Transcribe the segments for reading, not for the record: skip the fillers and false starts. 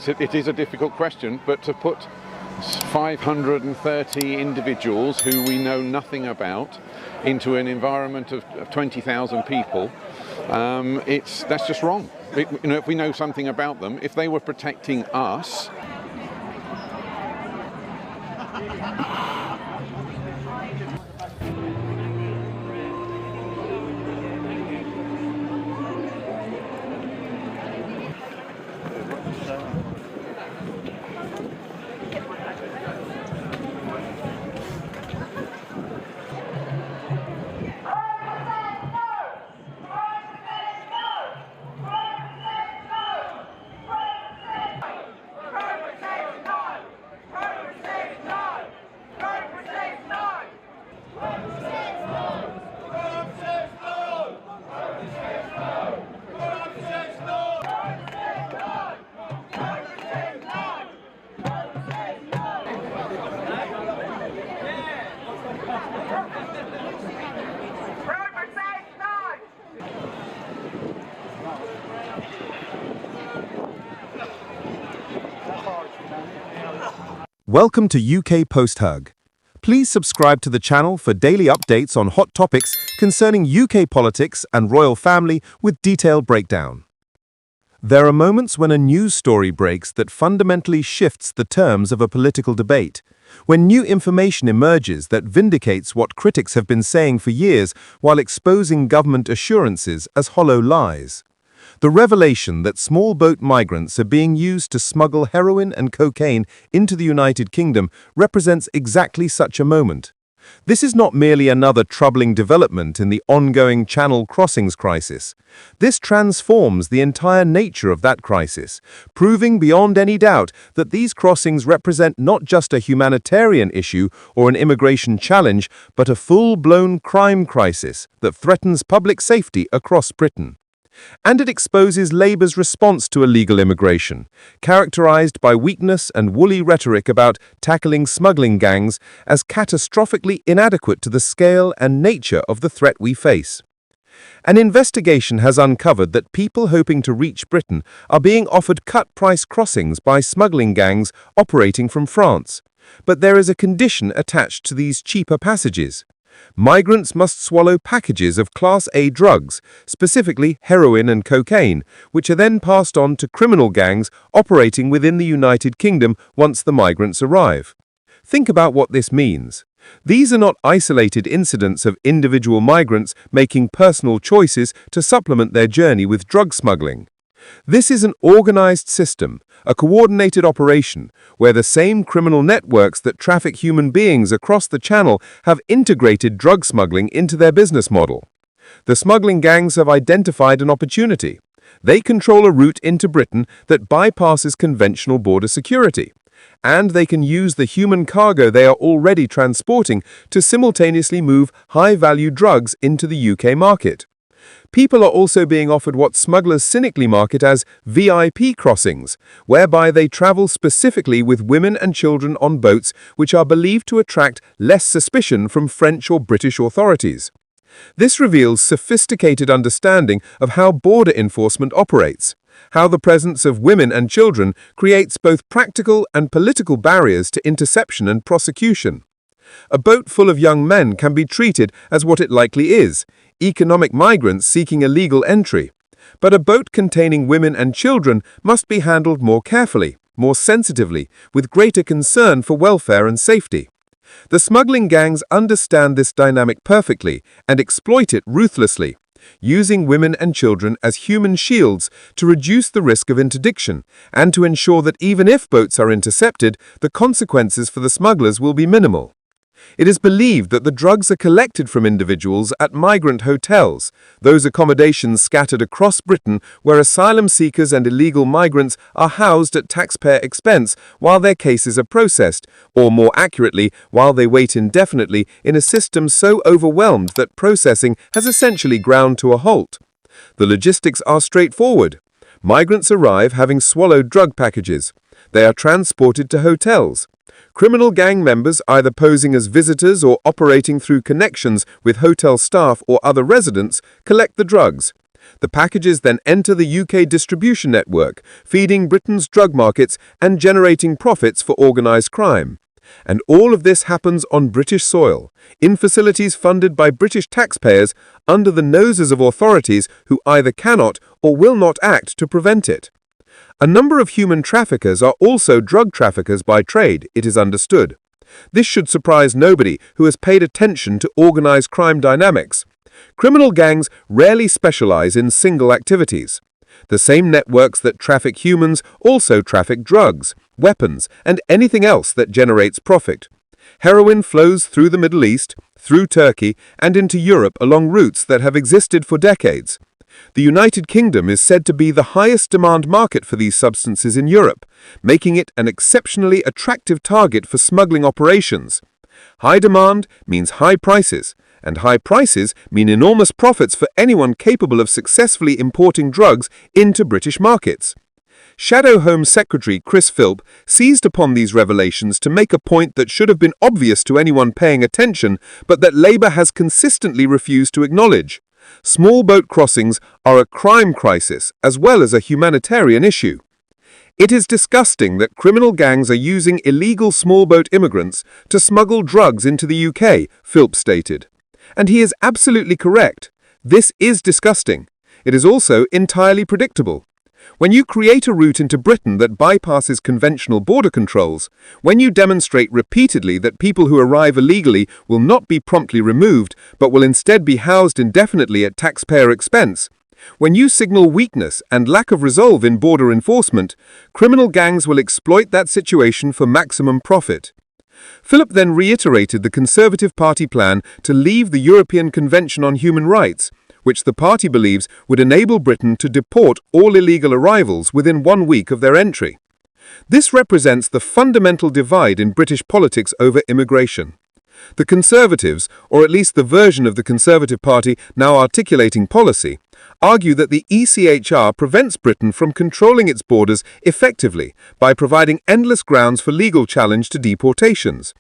it is a difficult question, but to put 530 individuals who we know nothing about into an environment of 20,000 people, that's just wrong. If we know something about them, if they were protecting us. Welcome to UK Post Hug. Please subscribe to the channel for daily updates on hot topics concerning UK politics and royal family with detailed breakdown. There are moments when a news story breaks that fundamentally shifts the terms of a political debate, when new information emerges that vindicates what critics have been saying for years while exposing government assurances as hollow lies. The revelation that small boat migrants are being used to smuggle heroin and cocaine into the United Kingdom represents exactly such a moment. This is not merely another troubling development in the ongoing Channel crossings crisis. This transforms the entire nature of that crisis, proving beyond any doubt that these crossings represent not just a humanitarian issue or an immigration challenge, but a full-blown crime crisis that threatens public safety across Britain. And it exposes Labour's response to illegal immigration, characterised by weakness and woolly rhetoric about tackling smuggling gangs, as catastrophically inadequate to the scale and nature of the threat we face. An investigation has uncovered that people hoping to reach Britain are being offered cut-price crossings by smuggling gangs operating from France. But there is a condition attached to these cheaper passages. Migrants must swallow packages of Class A drugs, specifically heroin and cocaine, which are then passed on to criminal gangs operating within the United Kingdom once the migrants arrive. Think about what this means. These are not isolated incidents of individual migrants making personal choices to supplement their journey with drug smuggling. This is an organized system, a coordinated operation, where the same criminal networks that traffic human beings across the Channel have integrated drug smuggling into their business model. The smuggling gangs have identified an opportunity. They control a route into Britain that bypasses conventional border security, and they can use the human cargo they are already transporting to simultaneously move high-value drugs into the UK market. People are also being offered what smugglers cynically market as VIP crossings, whereby they travel specifically with women and children on boats which are believed to attract less suspicion from French or British authorities. This reveals sophisticated understanding of how border enforcement operates, how the presence of women and children creates both practical and political barriers to interception and prosecution. A boat full of young men can be treated as what it likely is, economic migrants seeking a legal entry. But a boat containing women and children must be handled more carefully, more sensitively, with greater concern for welfare and safety. The smuggling gangs understand this dynamic perfectly and exploit it ruthlessly, using women and children as human shields to reduce the risk of interdiction and to ensure that even if boats are intercepted, the consequences for the smugglers will be minimal. It is believed that the drugs are collected from individuals at migrant hotels, those accommodations scattered across Britain where asylum seekers and illegal migrants are housed at taxpayer expense while their cases are processed, or more accurately, while they wait indefinitely in a system so overwhelmed that processing has essentially ground to a halt. The logistics are straightforward. Migrants arrive having swallowed drug packages. They are transported to hotels. Criminal gang members, either posing as visitors or operating through connections with hotel staff or other residents, collect the drugs. The packages then enter the UK distribution network, feeding Britain's drug markets and generating profits for organised crime. And all of this happens on British soil, in facilities funded by British taxpayers, under the noses of authorities who either cannot or will not act to prevent it. A number of human traffickers are also drug traffickers by trade, it is understood. This should surprise nobody who has paid attention to organised crime dynamics. Criminal gangs rarely specialise in single activities. The same networks that traffic humans also traffic drugs, weapons, and anything else that generates profit. Heroin flows through the Middle East, through Turkey, and into Europe along routes that have existed for decades. The United Kingdom is said to be the highest demand market for these substances in Europe, making it an exceptionally attractive target for smuggling operations. High demand means high prices, and high prices mean enormous profits for anyone capable of successfully importing drugs into British markets. Shadow Home Secretary Chris Philp seized upon these revelations to make a point that should have been obvious to anyone paying attention, but that Labour has consistently refused to acknowledge. Small boat crossings are a crime crisis as well as a humanitarian issue. It is disgusting that criminal gangs are using illegal small boat immigrants to smuggle drugs into the UK, Philp stated. And he is absolutely correct. This is disgusting. It is also entirely predictable. When you create a route into Britain that bypasses conventional border controls, when you demonstrate repeatedly that people who arrive illegally will not be promptly removed, but will instead be housed indefinitely at taxpayer expense, when you signal weakness and lack of resolve in border enforcement, criminal gangs will exploit that situation for maximum profit. Philip then reiterated the Conservative Party plan to leave the European Convention on Human Rights, which the party believes would enable Britain to deport all illegal arrivals within 1 week of their entry. This represents the fundamental divide in British politics over immigration. The Conservatives, or at least the version of the Conservative Party now articulating policy, argue that the ECHR prevents Britain from controlling its borders effectively by providing endless grounds for legal challenge to deportations.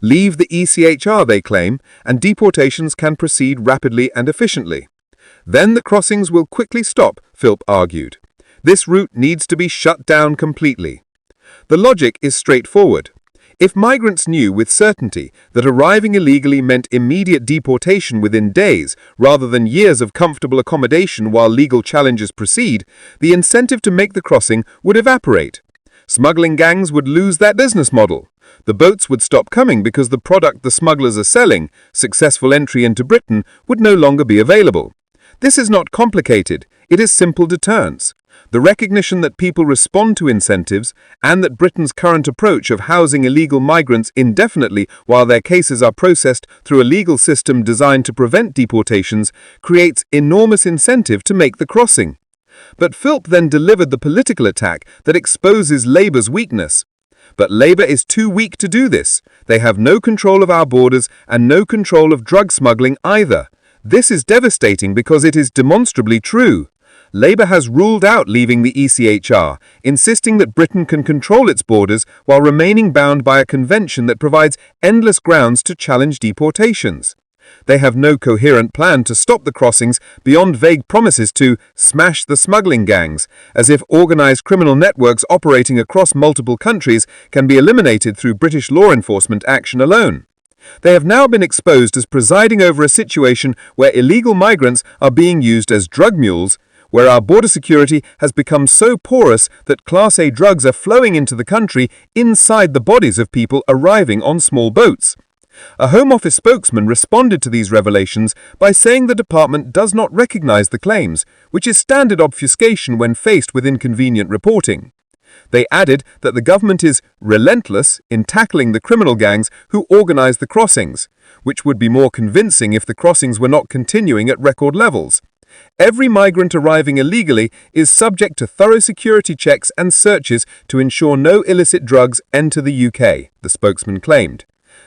Leave the ECHR, they claim, and deportations can proceed rapidly and efficiently. Then the crossings will quickly stop, Philp argued. This route needs to be shut down completely. The logic is straightforward. If migrants knew with certainty that arriving illegally meant immediate deportation within days rather than years of comfortable accommodation while legal challenges proceed, the incentive to make the crossing would evaporate. Smuggling gangs would lose that business model. The boats would stop coming because the product the smugglers are selling, successful entry into Britain, would no longer be available. This is not complicated, it is simple deterrence. The recognition that people respond to incentives and that Britain's current approach of housing illegal migrants indefinitely while their cases are processed through a legal system designed to prevent deportations creates enormous incentive to make the crossing. But Philp then delivered the political attack that exposes Labour's weakness. But Labour is too weak to do this. They have no control of our borders and no control of drug smuggling either. This is devastating because it is demonstrably true. Labour has ruled out leaving the ECHR, insisting that Britain can control its borders while remaining bound by a convention that provides endless grounds to challenge deportations. They have no coherent plan to stop the crossings beyond vague promises to smash the smuggling gangs, as if organised criminal networks operating across multiple countries can be eliminated through British law enforcement action alone. They have now been exposed as presiding over a situation where illegal migrants are being used as drug mules, where our border security has become so porous that Class A drugs are flowing into the country inside the bodies of people arriving on small boats. A Home Office spokesman responded to these revelations by saying the department does not recognise the claims, which is standard obfuscation when faced with inconvenient reporting. They added that the government is relentless in tackling the criminal gangs who organise the crossings, which would be more convincing if the crossings were not continuing at record levels. Every migrant arriving illegally is subject to thorough security checks and searches to ensure no illicit drugs enter the UK, the spokesman claimed.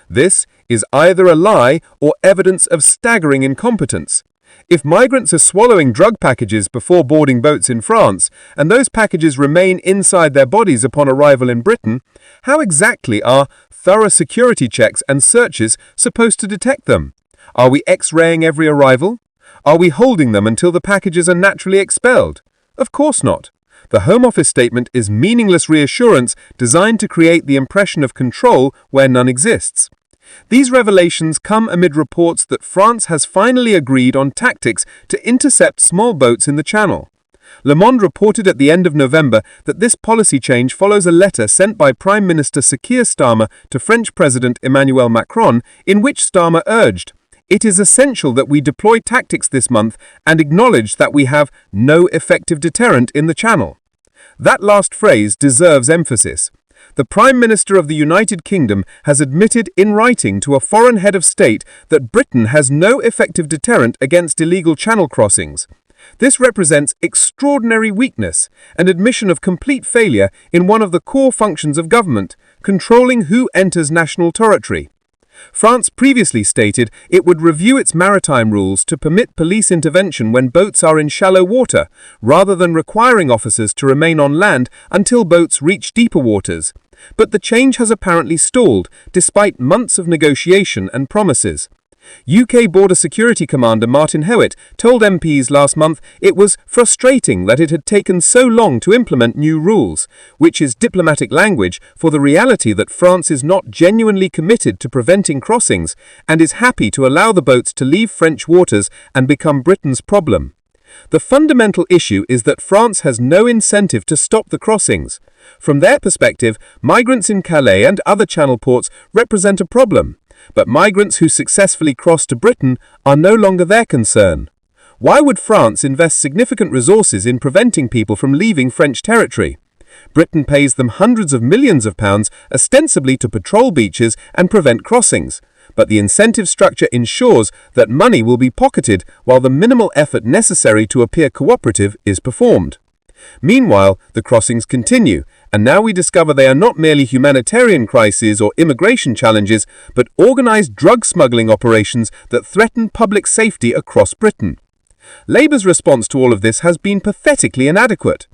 This is either a lie or evidence of staggering incompetence. If migrants are swallowing drug packages before boarding boats in France, and those packages remain inside their bodies upon arrival in Britain, how exactly are thorough security checks and searches supposed to detect them? Are we X-raying every arrival? Are we holding them until the packages are naturally expelled? Of course not. The Home Office statement is meaningless reassurance designed to create the impression of control where none exists. These revelations come amid reports that France has finally agreed on tactics to intercept small boats in the Channel. Le Monde reported at the end of November that this policy change follows a letter sent by Prime Minister Keir Starmer to French President Emmanuel Macron, in which Starmer urged, "It is essential that we deploy tactics this month and acknowledge that we have no effective deterrent in the Channel." That last phrase deserves emphasis. The Prime Minister of the United Kingdom has admitted in writing to a foreign head of state that Britain has no effective deterrent against illegal channel crossings. This represents extraordinary weakness, an admission of complete failure in one of the core functions of government, controlling who enters national territory. France previously stated it would review its maritime rules to permit police intervention when boats are in shallow water, rather than requiring officers to remain on land until boats reach deeper waters. But the change has apparently stalled, despite months of negotiation and promises. UK Border Security Commander Martin Hewitt told MPs last month it was frustrating that it had taken so long to implement new rules, which is diplomatic language for the reality that France is not genuinely committed to preventing crossings and is happy to allow the boats to leave French waters and become Britain's problem. The fundamental issue is that France has no incentive to stop the crossings. From their perspective, migrants in Calais and other channel ports represent a problem. But migrants who successfully cross to Britain are no longer their concern. Why would France invest significant resources in preventing people from leaving French territory? Britain pays them hundreds of millions of pounds ostensibly to patrol beaches and prevent crossings. But the incentive structure ensures that money will be pocketed while the minimal effort necessary to appear cooperative is performed. Meanwhile, the crossings continue, and now we discover they are not merely humanitarian crises or immigration challenges, but organized drug smuggling operations that threaten public safety across Britain. Labour's response to all of this has been pathetically inadequate.